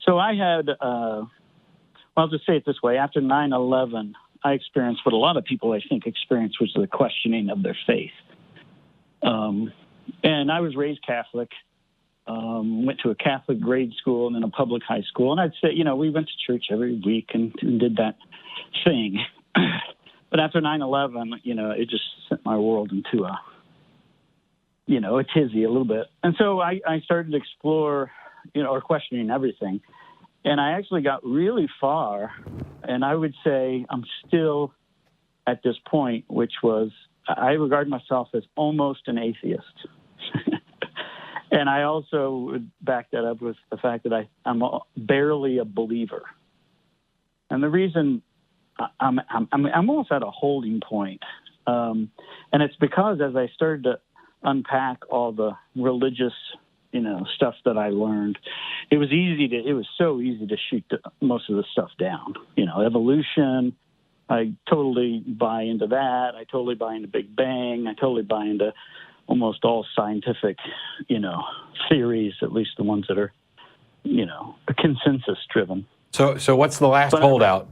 So I had, I'll just say it this way. After 9/11, I experienced what a lot of people, I think, experience, which is the questioning of their faith. And I was raised Catholic, went to a Catholic grade school and then a public high school. And I'd say, we went to church every week and did that thing. But after 9/11, it just sent my world into a tizzy a little bit. And so I started to explore, or questioning everything. And I actually got really far. And I would say I'm still at this point, which was I regard myself as almost an atheist. And I also would back that up with the fact that I'm barely a believer. And the reason I'm almost at a holding point. And it's because as I started to unpack all the religious, stuff that I learned, it was so easy to shoot most of the stuff down. Evolution, I totally buy into that. I totally buy into Big Bang. I totally buy into almost all scientific, theories, at least the ones that are, consensus driven. So what's the last holdout?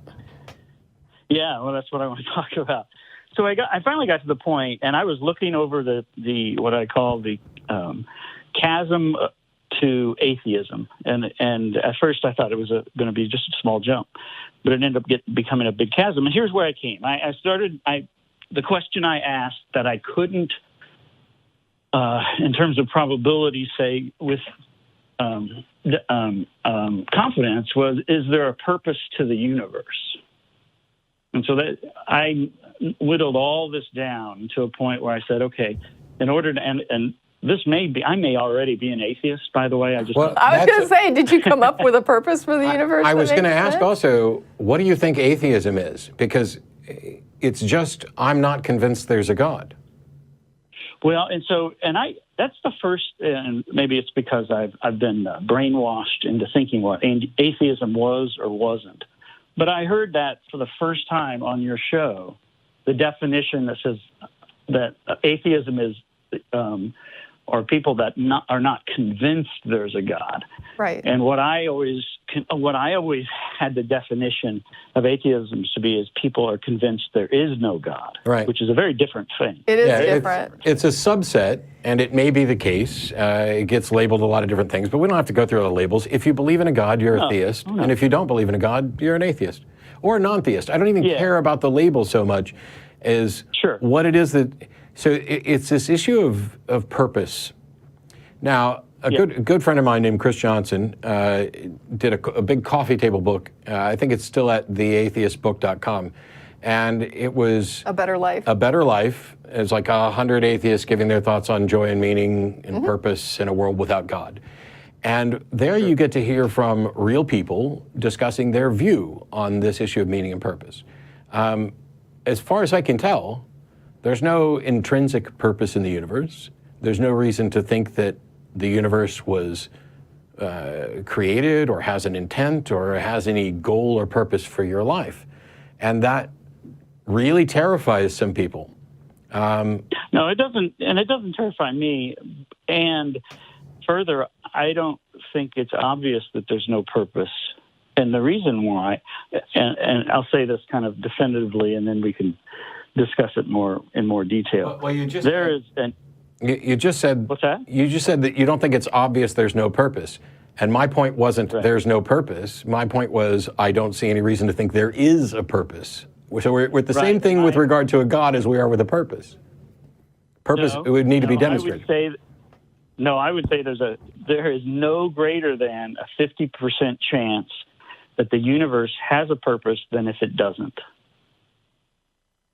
Yeah, well, that's what I want to talk about. So I finally got to the point, and I was looking over the what I call the chasm to atheism, and at first I thought it was going to be just a small jump, but it ended up becoming a big chasm. And here's where I came. The question I asked that I couldn't, in terms of probability, say with confidence was: is there a purpose to the universe? And so that I whittled all this down to a point where I said, okay, in order to and this may be, I may already be an atheist, by the way. I was going to say, did you come up with a purpose for the universe? I was going to ask also, what do you think atheism is? Because it's just, I'm not convinced there's a God. Well, that's the first, and maybe it's because I've been brainwashed into thinking what atheism was or wasn't. But I heard that for the first time on your show, the definition that says that atheism is, or people that are not convinced there's a God. Right. And what I always had the definition of atheism to be is people are convinced there is no God. Right. Which is a very different thing. It is different. It's a subset, and it may be the case. It gets labeled a lot of different things, but we don't have to go through all the labels. If you believe in a God, you're a theist. And if you don't believe in a God, you're an atheist. Or a non-theist. I don't even care about the label so much as what it is that... So it's this issue of purpose. Now, a good friend of mine named Chris Johnson did a big coffee table book. I think it's still at theatheistbook.com. And it was... A Better Life. A Better Life. It's like 100 atheists giving their thoughts on joy and meaning and purpose in a world without God. And there you get to hear from real people discussing their view on this issue of meaning and purpose. As far as I can tell, there's no intrinsic purpose in the universe. There's no reason to think that the universe was created or has an intent or has any goal or purpose for your life. And that really terrifies some people. No, it doesn't. And it doesn't terrify me. And further, I don't think it's obvious that there's no purpose. And the reason why, and I'll say this kind of definitively, and then we can discuss it in more detail. Well, you just you just said what's that? You just said that you don't think it's obvious there's no purpose. And my point wasn't there's no purpose. My point was I don't see any reason to think there is a purpose. So we're with the same thing with regard to a God as we are with a purpose. Purpose would need to be demonstrated. I would say there is no greater than a 50% chance that the universe has a purpose than if it doesn't.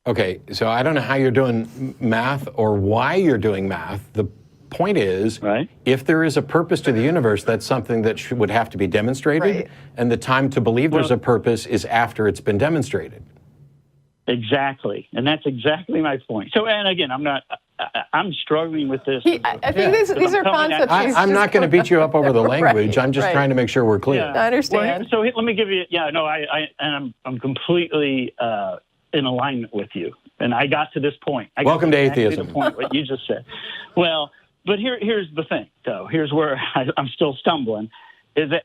Okay, so I don't know how you're doing math or why you're doing math. The point is, if there is a purpose to the universe, that's something that would have to be demonstrated, and the time to believe there's a purpose is after it's been demonstrated. Exactly, and that's exactly my point. So, and again, I'm struggling with this. I think these are concepts. I'm not going to beat you up over the language. I'm just trying to make sure we're clear. I understand. Well, so let me give you. I'm completely in alignment with you, and I got to this point. Welcome to atheism. The point what you just said. Well, but here's the thing, though. Here's where I'm still stumbling.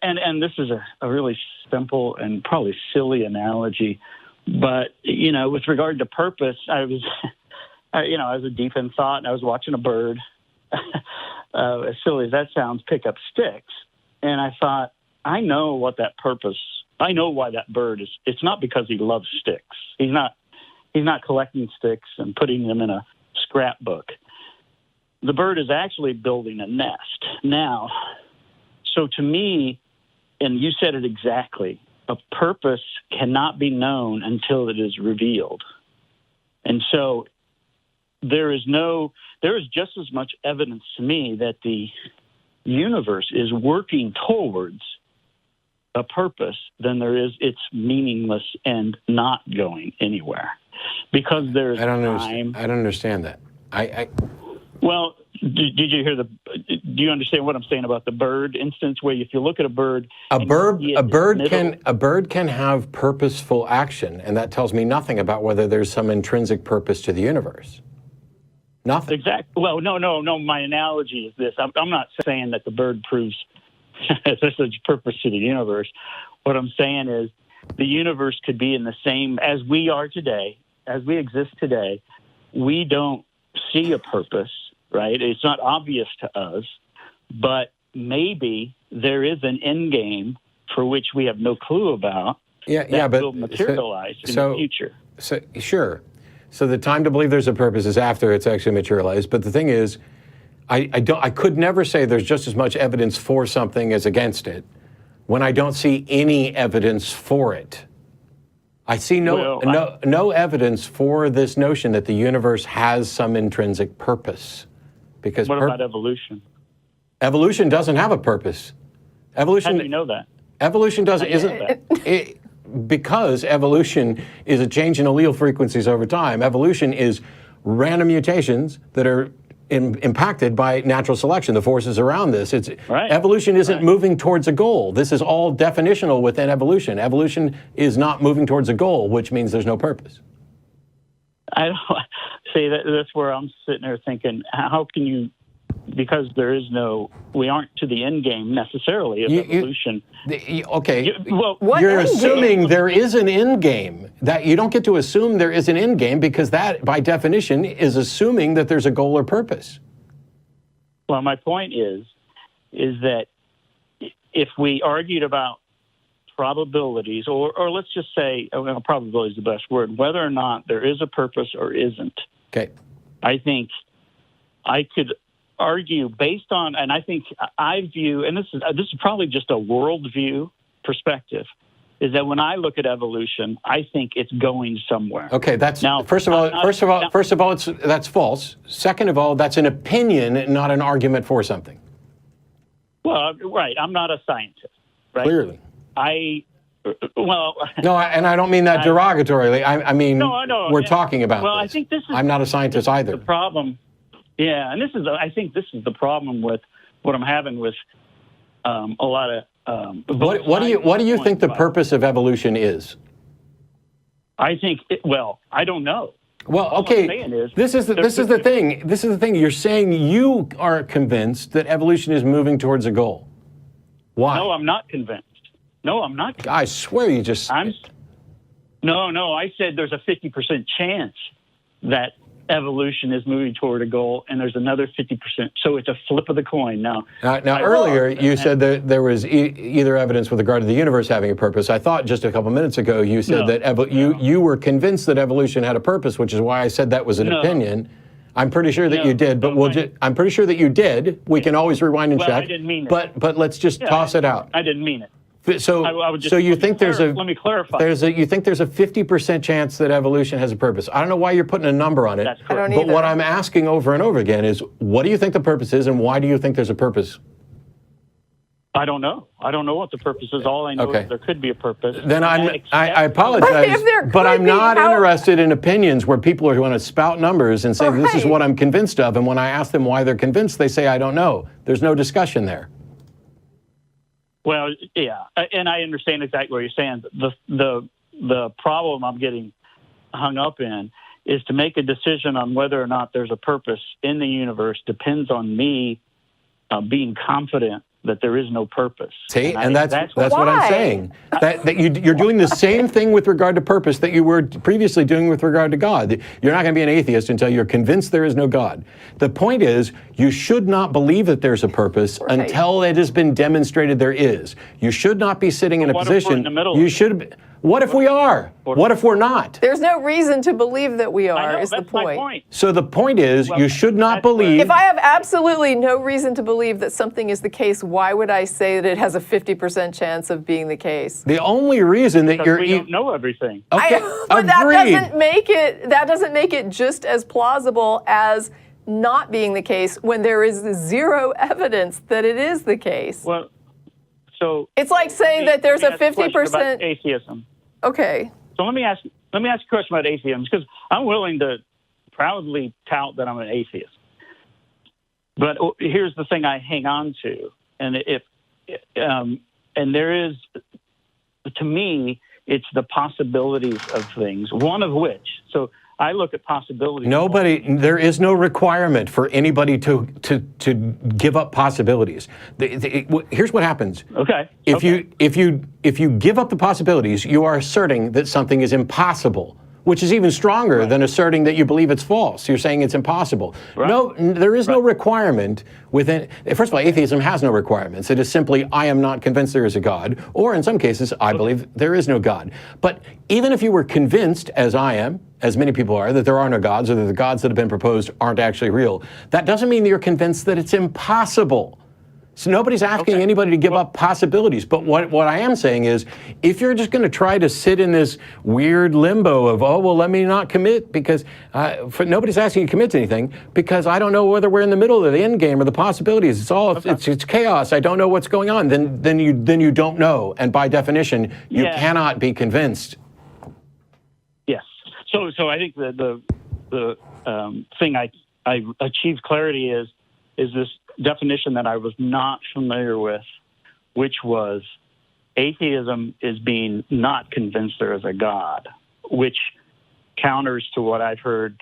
and this is a really simple and probably silly analogy, but, with regard to purpose, I was deep in thought, and I was watching a bird, as silly as that sounds, pick up sticks. And I thought, I know why that bird is. It's not because he loves sticks. He's not collecting sticks and putting them in a scrapbook. The bird is actually building a nest. Now, so to me, and you said it exactly, a purpose cannot be known until it is revealed. And so there is just as much evidence to me that the universe is working towards a purpose than there is it's meaningless and not going anywhere. Because there's time. I don't understand that. Well, did you hear do you understand what I'm saying about the bird instance, where if you look at a bird, a bird can have purposeful action, and that tells me nothing about whether there's some intrinsic purpose to the universe. Nothing. Exactly. Well, no. My analogy is this. I'm not saying that the bird proves there's a purpose to the universe. What I'm saying is the universe could be in the same as we are today, as we exist today. We don't see a purpose, right? It's not obvious to us, but maybe there is an end game for which we have no clue about that will materialize in the future. So, sure. So the time to believe there's a purpose is after it's actually materialized. But the thing is, I could never say there's just as much evidence for something as against it when I don't see any evidence for it. I see no evidence for this notion that the universe has some intrinsic purpose. Because what about evolution? Evolution doesn't have a purpose. Evolution. How do you know that? Evolution because evolution is a change in allele frequencies over time. Evolution is random mutations that are impacted by natural selection, the forces around this. Evolution isn't moving towards a goal. This is all definitional within evolution. Evolution is not moving towards a goal, which means there's no purpose. I don't see that's where I'm sitting there thinking, how can you? Because we aren't to the end game necessarily of evolution. You're assuming there is an end game. That you don't get to assume there is an end game, because that, by definition, is assuming that there's a goal or purpose. Well, my point is that if we argued about probabilities, or let's just say, probability is the best word, whether or not there is a purpose or isn't. Okay. I think I could argue based on, and I think I view, and this is probably just a worldview perspective, is that when I look at evolution, I think it's going somewhere. Okay, that's now. First of all, that's false. Second of all, that's an opinion, not an argument for something. Well, right. I'm not a scientist. Right? Clearly. No, and I don't mean that derogatorily. I mean, we're talking about. Well, this. I think this is. I'm not a scientist either. The problem. Yeah, and I think this is the problem with what I'm having with a lot of. What do you think the purpose of evolution is? I think. I don't know. Well, okay. This is the thing. This is the thing. You're saying you are convinced that evolution is moving towards a goal. Why? No, I'm not convinced. I swear you just. No. I said there's a 50% chance that evolution is moving toward a goal, and there's another 50%. So it's a flip of the coin. Now earlier you said that there was either evidence with regard to the universe having a purpose. I thought just a couple minutes ago you said you were convinced that evolution had a purpose, which is why I said that was an opinion. I'm pretty sure that you did, but I'm pretty sure that you did. We can always rewind and check. I didn't mean it. But let's just toss it out. I didn't mean it. So you think let me clarify. You think there's a 50% chance that evolution has a purpose. I don't know why you're putting a number on it. That's correct. But what I'm asking over and over again is, what do you think the purpose is, and why do you think there's a purpose? I don't know. I don't know what the purpose is. All I know is there could be a purpose. Then I apologize, but I'm not interested in opinions where people are going to spout numbers and say, this is what I'm convinced of, and when I ask them why they're convinced, they say, I don't know. There's no discussion there. Well, yeah, and I understand exactly what you're saying. The problem I'm getting hung up in is to make a decision on whether or not there's a purpose in the universe depends on me being confident that there is no purpose. See, and that's what I'm saying. That you're doing the same thing with regard to purpose that you were previously doing with regard to God. You're not going to be an atheist until you're convinced there is no God. The point is, you should not believe that there's a purpose until it has been demonstrated there is. You should not be sitting in a position. You should. What if we are? What if we're not? There's no reason to believe that we are, is the that's my point. So the point is, you should not believe. If I have absolutely no reason to believe that something is the case, why would I say that it has a 50% chance of being the case? The only reason that we don't know everything. Okay, but that doesn't make it just as plausible as not being the case when there is zero evidence that it is the case. Well, so it's like saying that there's a 50% atheism. Okay. So let me ask you a question about atheism, because I'm willing to proudly tout that I'm an atheist. But here's the thing I hang on to, and and there is, to me, it's the possibilities of things. One of which, so I look at possibilities. There is no requirement for anybody to give up possibilities. Here's what happens. Okay. If you give up the possibilities, you are asserting that something is impossible, which is even stronger than asserting that you believe it's false. You're saying it's impossible. Right. No, there is no requirement within. First of all, atheism has no requirements. It is simply, I am not convinced there is a God, or in some cases, I believe there is no God. But even if you were convinced, as I am, as many people are, that there are no gods, or that the gods that have been proposed aren't actually real, that doesn't mean that you're convinced that it's impossible. So nobody's asking anybody to give up possibilities. But what I am saying is, if you're just going to try to sit in this weird limbo of, let me not commit, because nobody's asking you to commit to anything, because I don't know whether we're in the middle of the end game or the possibilities. It's chaos. I don't know what's going on. Then you don't know, and by definition, you cannot be convinced. Yes. So I think the thing I achieved clarity is this definition that I was not familiar with, which was atheism is being not convinced there is a God, which counters to what I've heard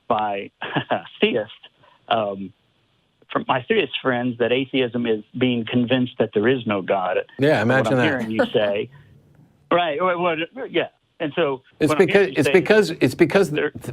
by theists, from my theist friends, that atheism is being convinced that there is no God. Yeah, imagine that. Hearing you say, right? Well, yeah. And so it's because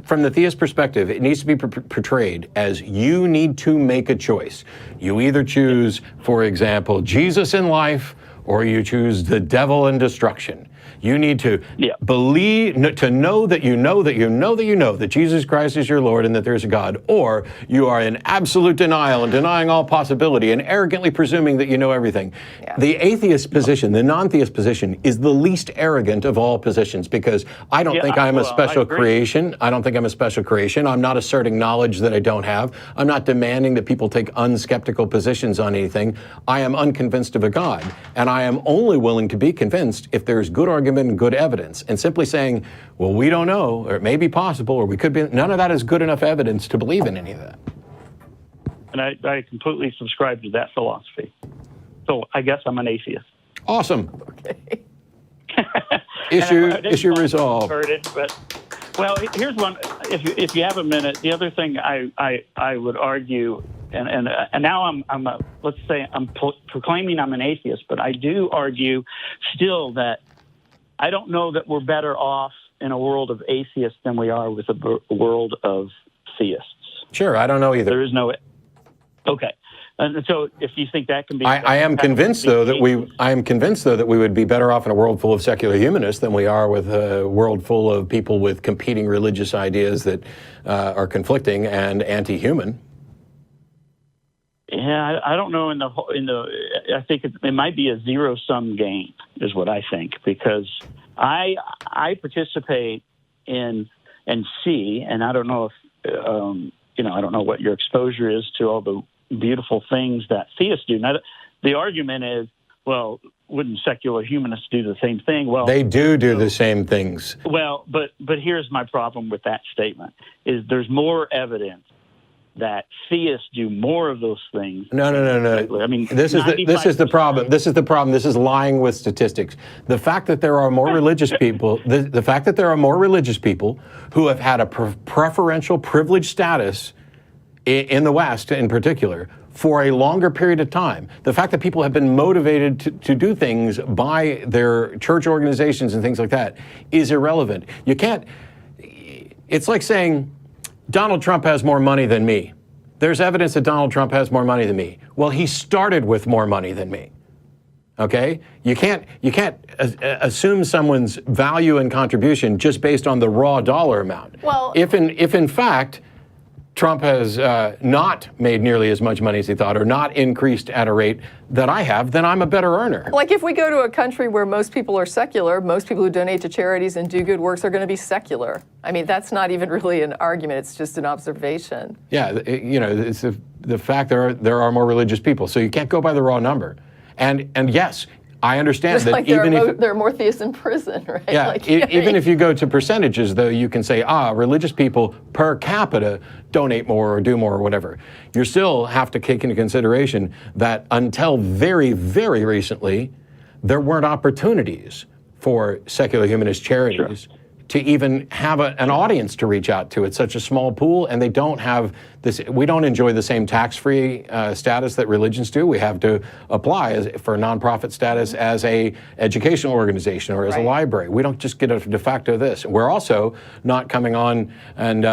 from the theist perspective, it needs to be portrayed as you need to make a choice. You either choose, for example, Jesus in life, or you choose the devil in destruction. You need to believe, to know that you know that you know that you know that Jesus Christ is your Lord and that there's a God, or you are in absolute denial and denying all possibility and arrogantly presuming that you know everything. Yeah. The atheist position, the non-theist position, is the least arrogant of all positions, because I don't think I'm a special creation. I don't think I'm a special creation. I'm not asserting knowledge that I don't have. I'm not demanding that people take unskeptical positions on anything. I am unconvinced of a God, and I am only willing to be convinced if there's good argument and good evidence. And simply saying, well, we don't know, or it may be possible, or we could be, none of that is good enough evidence to believe in any of that. And I completely subscribe to that philosophy. So I guess I'm an atheist. Awesome. Okay. issue resolved. Well, here's one. If you have a minute, the other thing I would argue, and now let's say I'm proclaiming I'm an atheist, but I do argue still that I don't know that we're better off in a world of atheists than we are with a world of theists. Sure, I don't know either. There is no. Okay. And so, if you think that can be, I am convinced though that we would be better off in a world full of secular humanists than we are with a world full of people with competing religious ideas that are conflicting and anti-human. Yeah, I don't know. I think it might be a zero-sum game, is what I think, because I participate in and see, and I don't know if I don't know what your exposure is to all the beautiful things that theists do. Now, the argument is, well, wouldn't secular humanists do the same thing? Well, they do the same things. Well, but here's my problem with that statement: is there's more evidence that theists do more of those things. No. I mean, this is the problem. This is the problem. This is lying with statistics. The fact that there are more religious people, the fact that there are more religious people who have had a preferential privileged status in the West, in particular, for a longer period of time, the fact that people have been motivated to do things by their church organizations and things like that is irrelevant. You can't, it's like saying Donald Trump has more money than me. There's evidence that Donald Trump has more money than me. Well, he started with more money than me. Okay? You can't assume someone's value and contribution just based on the raw dollar amount. Well, if in fact Trump has not made nearly as much money as he thought, or not increased at a rate that I have, then I'm a better earner. Like if we go to a country where most people are secular, most people who donate to charities and do good works are going to be secular. I mean, that's not even really an argument, it's just an observation. Yeah, it's the fact there are more religious people, so you can't go by the raw number. And yes, I understand just that like even if there are more theists in prison, right? Yeah, like, even if you go to percentages, though, you can say, religious people per capita donate more or do more or whatever. You still have to take into consideration that until very, very recently, there weren't opportunities for secular humanist charities to even have an audience to reach out to. It's such a small pool, and they don't have this. We don't enjoy the same tax-free status that religions do. We have to apply for nonprofit status as a educational organization or as a library. We don't just get a de facto this. We're also not coming on and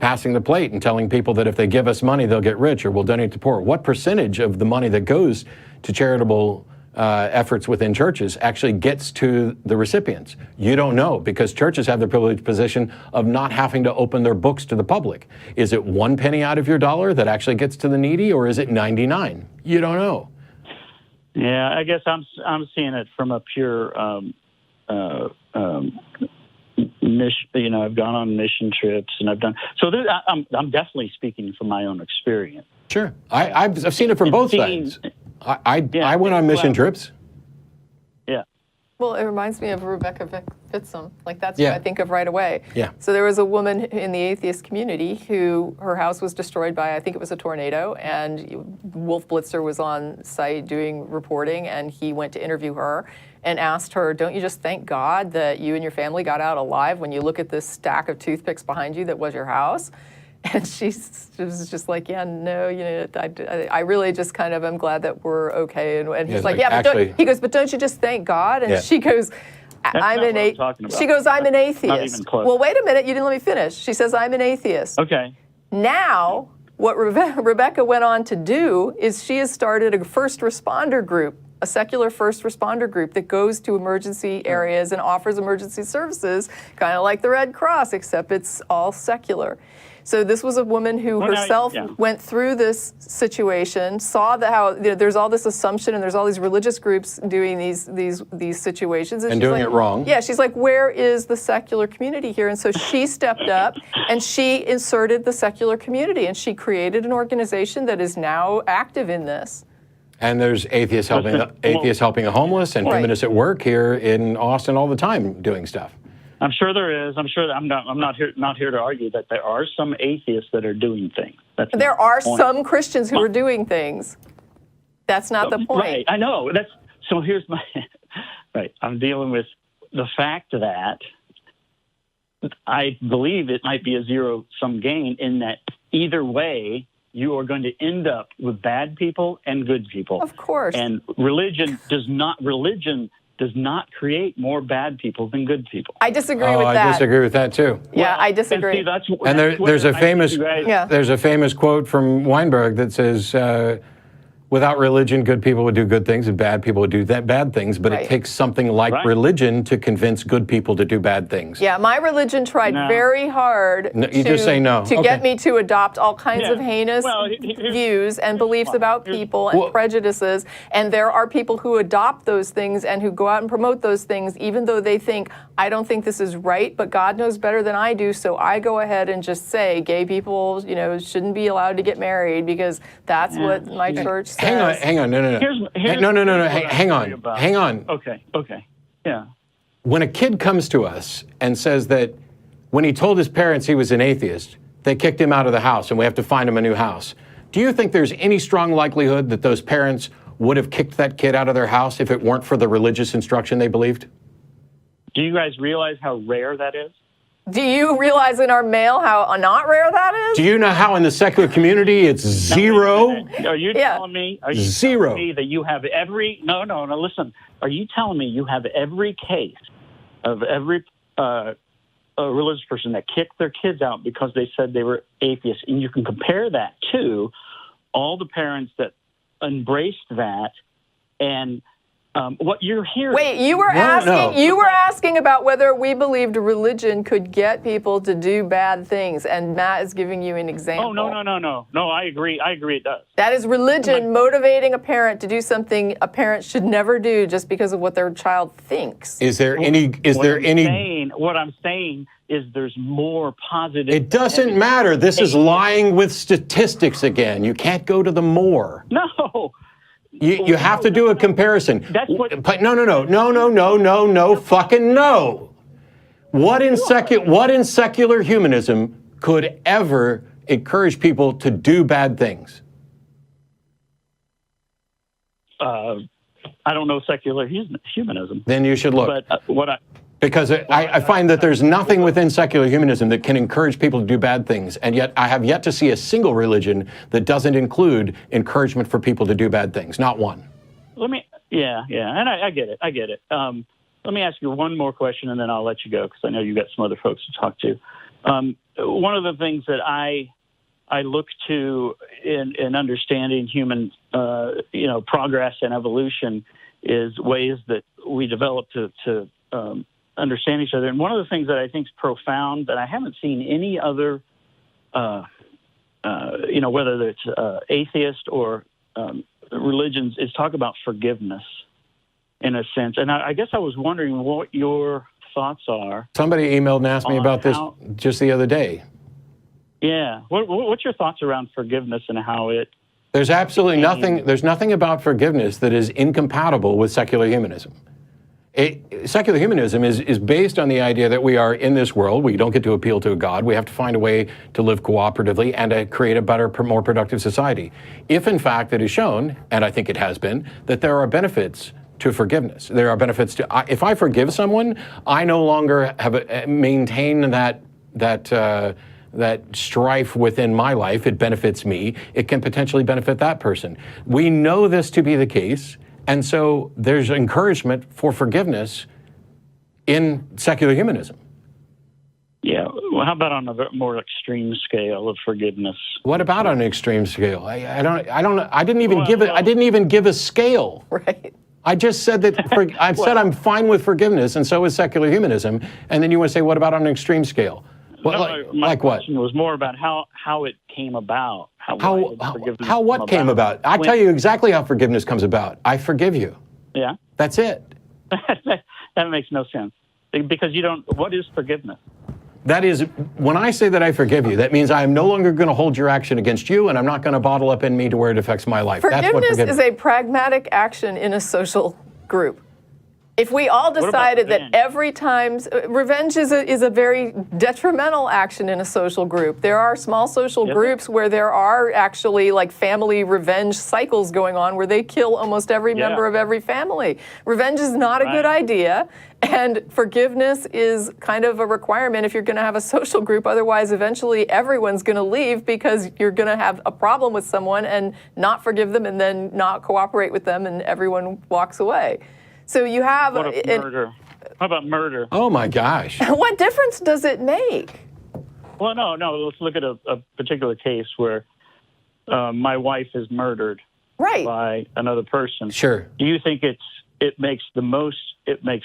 passing the plate and telling people that if they give us money, they'll get rich or we'll donate to poor. What percentage of the money that goes to charitable efforts within churches actually gets to the recipients? You don't know, because churches have the privileged position of not having to open their books to the public. Is it 1 penny out of your dollar that actually gets to the needy, or is it 99? You don't know. Yeah, I guess I'm seeing it from a pure mission. I've gone on mission trips, and I've done so. I'm definitely speaking from my own experience. Sure, I've seen it from both sides. I went on mission trips. Yeah. Well, it reminds me of Rebecca Fitsum. Like, that's what I think of right away. Yeah. So there was a woman in the atheist community who her house was destroyed by, I think it was a tornado, and Wolf Blitzer was on site doing reporting, and he went to interview her and asked her, don't you just thank God that you and your family got out alive when you look at this stack of toothpicks behind you that was your house? And she was just like, yeah, no, I really just kind of am glad that we're okay. And he's like, he goes, but don't you just thank God? And she goes, I'm an atheist. She goes, I'm an atheist. Not even close. Well, wait a minute, you didn't let me finish. She says, I'm an atheist. Okay. Now, what Rebecca went on to do is she has started a first responder group, a secular first responder group that goes to emergency areas and offers emergency services, kind of like the Red Cross, except it's all secular. So this was a woman who herself went through this situation, saw how there's all this assumption and there's all these religious groups doing these situations. And doing it wrong. Yeah, she's like, where is the secular community here? And so she stepped up and she inserted the secular community, and she created an organization that is now active in this. And there's atheists helping the homeless and humanists at work here in Austin all the time doing stuff. I'm sure there is. I'm sure I'm not here to argue that there are some atheists that are doing things. There are some Christians who are doing things. That's not the point. Right. I know. So here's my right. I'm dealing with the fact that I believe it might be a zero-sum game in that either way you are going to end up with bad people and good people. Of course. And religion does not create more bad people than good people. I disagree with that. I disagree with that too. Yeah, I disagree. And there's a famous quote from Weinberg that says, without religion, good people would do good things and bad people would do bad things, but it takes something like religion to convince good people to do bad things. Yeah, my religion tried very hard to get me to adopt all kinds of heinous views and beliefs about people and prejudices, and there are people who adopt those things and who go out and promote those things even though they think, I don't think this is right, but God knows better than I do, so I go ahead and just say gay people, shouldn't be allowed to get married because that's what my church says. Hang on, no. Hang on. Okay, yeah. When a kid comes to us and says that when he told his parents he was an atheist, they kicked him out of the house and we have to find him a new house, do you think there's any strong likelihood that those parents would have kicked that kid out of their house if it weren't for the religious instruction they believed? Do you guys realize how rare that is? Do you realize in our mail how not rare that is? Do you know how in the secular community it's zero? Are you telling me? Are you zero. telling me that you have every? No. Listen. Are you telling me you have every case of every a religious person that kicked their kids out because they said they were atheists, and you can compare that to all the parents that embraced that, and what you're hearing? Wait, you were asking about whether we believed religion could get people to do bad things, and Matt is giving you an example. Oh, no, I agree it does. That is religion motivating a parent to do something a parent should never do just because of what their child thinks. What I'm saying is there's more positive. It doesn't matter. This is lying with statistics again. You can't go to the more. No. You have to do a comparison. That's what. No, fucking no. What in secular humanism could ever encourage people to do bad things? I don't know secular humanism. Then you should look. But because I find that there's nothing within secular humanism that can encourage people to do bad things, and yet I have yet to see a single religion that doesn't include encouragement for people to do bad things. Not one. And I get it. Let me ask you one more question, and then I'll let you go because I know you've got some other folks to talk to. One of the things that I look to in understanding human, progress and evolution is ways that we develop to understand each other. And one of the things that I think is profound that I haven't seen any other, whether it's atheist or religions, is talk about forgiveness in a sense. And I guess I was wondering what your thoughts are. Somebody emailed and asked me about this just the other day. Yeah. What's your thoughts around forgiveness and how it... There's absolutely nothing, there's nothing about forgiveness that is incompatible with secular humanism. Secular humanism is based on the idea that we are in this world. We don't get to appeal to a God. We have to find a way to live cooperatively and to create a better, more productive society. If, in fact, it is shown, and I think it has been, that there are benefits to forgiveness. There are benefits to... if I forgive someone, I no longer maintain that strife within my life. It benefits me. It can potentially benefit that person. We know this to be the case. And so there's encouragement for forgiveness in secular humanism. Yeah. Well, how about on a more extreme scale of forgiveness? What about on an extreme scale? I didn't even give a scale. Right. I just said that I said I'm fine with forgiveness, and so is secular humanism. And then you want to say, what about on an extreme scale? My question was more about how it came about. How what came about? I'll tell you exactly how forgiveness comes about. I forgive you. Yeah. That's it. That makes no sense. Because what is forgiveness? That is, when I say that I forgive you, that means I am no longer going to hold your action against you, and I'm not going to bottle up in me to where it affects my life. That's what forgiveness is. A pragmatic action in a social group. If we all decided that every time, revenge is a very detrimental action in a social group. There are small social groups where there are actually like family revenge cycles going on where they kill almost every member of every family. Revenge is not a good idea, and forgiveness is kind of a requirement if you're going to have a social group. Otherwise, eventually everyone's going to leave because you're going to have a problem with someone and not forgive them and then not cooperate with them, and everyone walks away. So you have... What about murder? How about murder? Oh, my gosh. What difference does it make? Well, no. Let's look at a particular case where my wife is murdered by another person. Sure. Do you think it makes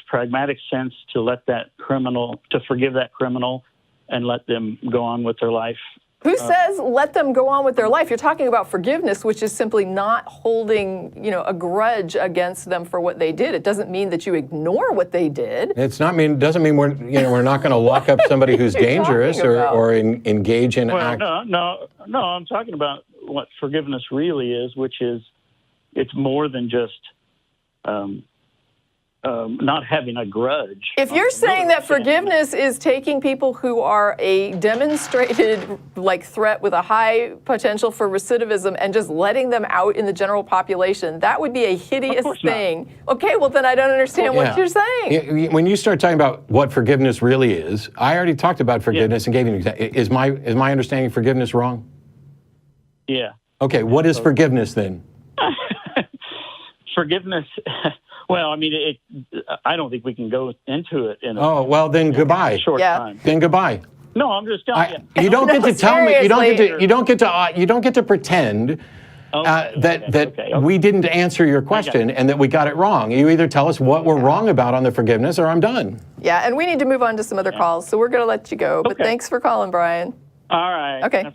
pragmatic sense to let that criminal, to forgive that criminal and let them go on with their life? Who says let them go on with their life? You're talking about forgiveness, which is simply not holding, a grudge against them for what they did. It doesn't mean that you ignore what they did. It doesn't mean we're not going to lock up somebody who's dangerous or engage in act. No. I'm talking about what forgiveness really is, which is it's more than just not having a grudge. If you're saying that forgiveness is taking people who are a demonstrated threat with a high potential for recidivism and just letting them out in the general population, that would be a hideous thing. Okay, well then I don't understand what you're saying. When you start talking about what forgiveness really is, I already talked about forgiveness and gave you an example. Is my understanding of forgiveness wrong? Yeah. Okay, what is forgiveness then? Forgiveness. Well, I mean, I don't think we can go into it in then goodbye. Short time. Then goodbye. No, I'm just telling you. You don't get to tell me. You don't get to pretend that we didn't answer your question and that we got it wrong. You either tell us what we're wrong about on the forgiveness, or I'm done. Yeah, and we need to move on to some other calls, so we're going to let you go. But thanks for calling, Brian. All right. Okay.